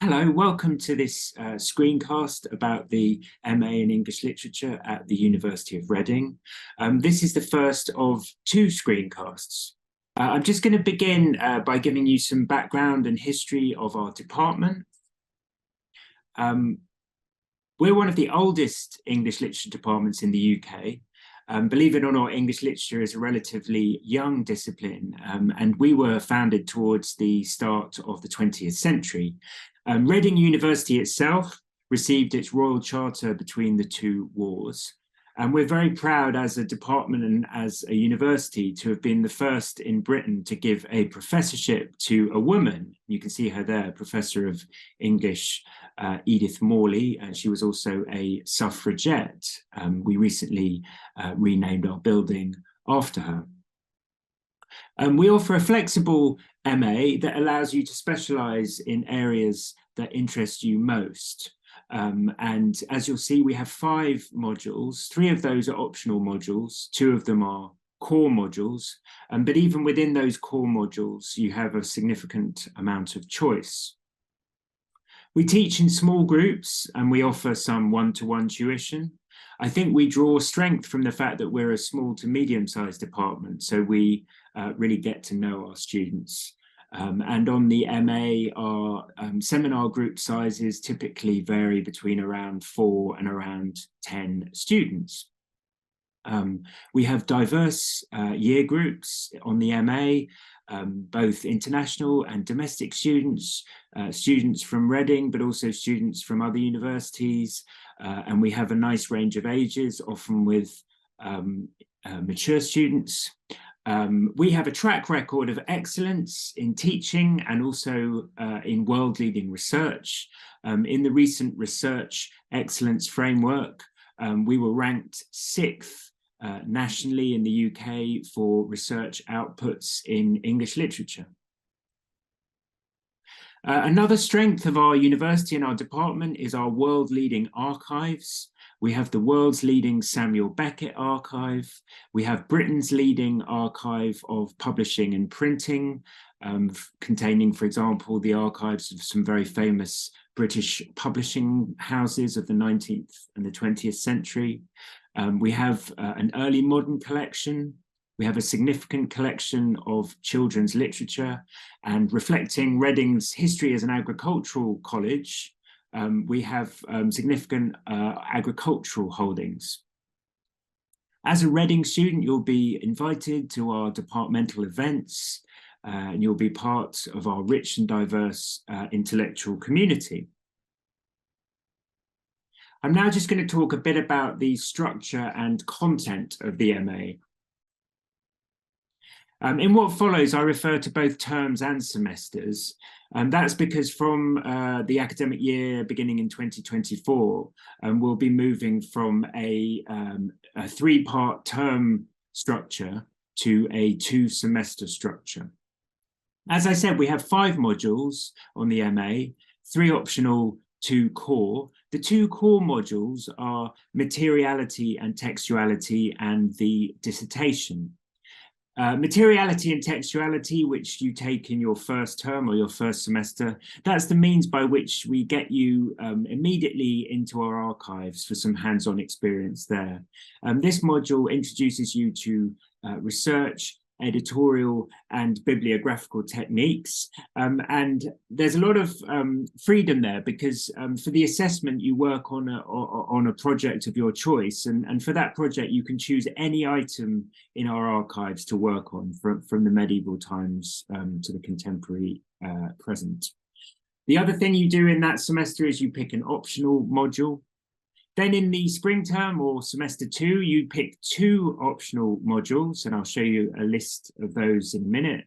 Hello, welcome to this screencast about the MA in English Literature at the University of Reading. This is the first of two screencasts. I'm just going to begin by giving you some background and history of our department. We're one of the oldest English literature departments in the UK. Believe it or not, English literature is a relatively young discipline, and we were founded towards the start of the 20th century. Reading University itself received its Royal Charter between the two wars. And we're very proud as a department and as a university to have been the first in Britain to give a professorship to a woman. You can see her there, Professor of English, Edith Morley, and she was also a suffragette. We recently renamed our building after her. We offer a flexible MA that allows you to specialise in areas that interest you most. And as you'll see, we have 5 modules. 3 of those are optional modules. 2 of them are core modules. But even within those core modules, you have a significant amount of choice. We teach in small groups and we offer some one-to-one tuition. I think we draw strength from the fact that we're a small to medium-sized department, so we really get to know our students. And on the MA, our seminar group sizes typically vary between around 4 and around 10 students. We have diverse year groups on the MA, both international and domestic students, students from Reading, but also students from other universities. And we have a nice range of ages, often with mature students. We have a track record of excellence in teaching and also in world-leading research. In the recent Research Excellence Framework, we were ranked 6th nationally in the UK for research outputs in English literature. Another strength of our university and our department is our world-leading archives. We have the world's leading Samuel Beckett archive. We have Britain's leading archive of publishing and printing, containing, for example, the archives of some very famous British publishing houses of the 19th and the 20th century. We have an early modern collection. We have a significant collection of children's literature, and reflecting Reading's history as an agricultural college, we have significant agricultural holdings. As a Reading student, you'll be invited to our departmental events, and you'll be part of our rich and diverse intellectual community. I'm now just going to talk a bit about the structure and content of the MA. In what follows, I refer to both terms and semesters, and that's because from the academic year beginning in 2024, we'll be moving from a 3-part term structure to a 2-semester structure. As I said, we have 5 modules on the MA, 3 optional, 2 core. The 2 core modules are materiality and textuality and the dissertation. Materiality and textuality, which you take in your first term or your first semester, that's the means by which we get you immediately into our archives for some hands-on experience there. This module introduces you to research, editorial and bibliographical techniques, and there's a lot of freedom there because for the assessment you work on a project of your choice, and for that project you can choose any item in our archives to work on from the medieval times to the contemporary present. The other thing you do in that semester is you pick an optional module. Then in the spring term or semester 2, you pick 2 optional modules, and I'll show you a list of those in a minute.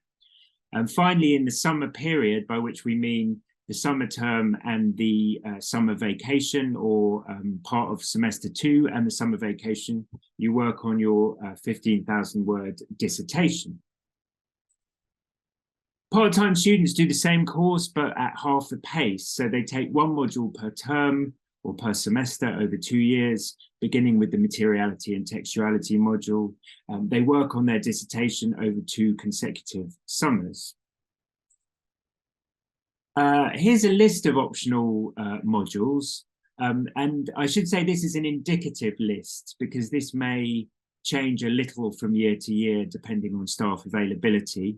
And finally, in the summer period, by which we mean the summer term and the summer vacation, or part of semester 2 and the summer vacation, you work on your 15,000 word dissertation. Part-time students do the same course, but at half the pace. So they take 1 module per term, or per semester over 2 years, beginning with the materiality and textuality module. They work on their dissertation over 2 consecutive summers. Here's a list of optional modules. And I should say this is an indicative list because this may change a little from year to year depending on staff availability.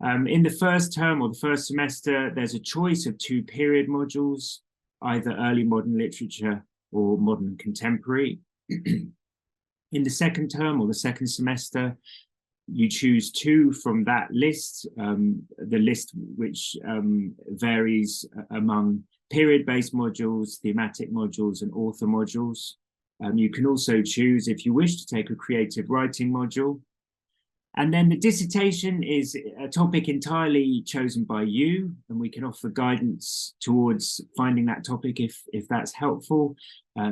In the first term or the first semester, there's a choice of 2 period modules, either early modern literature or modern contemporary. In the second term or the second semester, you choose 2 from that list, the list which varies among period-based modules, thematic modules, and author modules. You can also choose, if you wish, to take a creative writing module. And then the dissertation is a topic entirely chosen by you, and we can offer guidance towards finding that topic if that's helpful.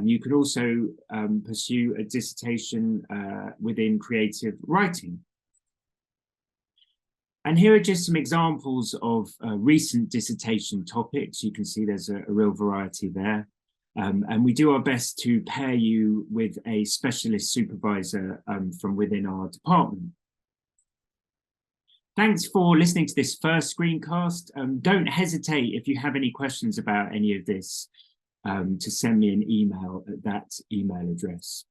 You can also pursue a dissertation within creative writing. And here are just some examples of recent dissertation topics. You can see there's a real variety there. And we do our best to pair you with a specialist supervisor from within our department. Thanks for listening to this first screencast. Don't hesitate if you have any questions about any of this to send me an email at that email address.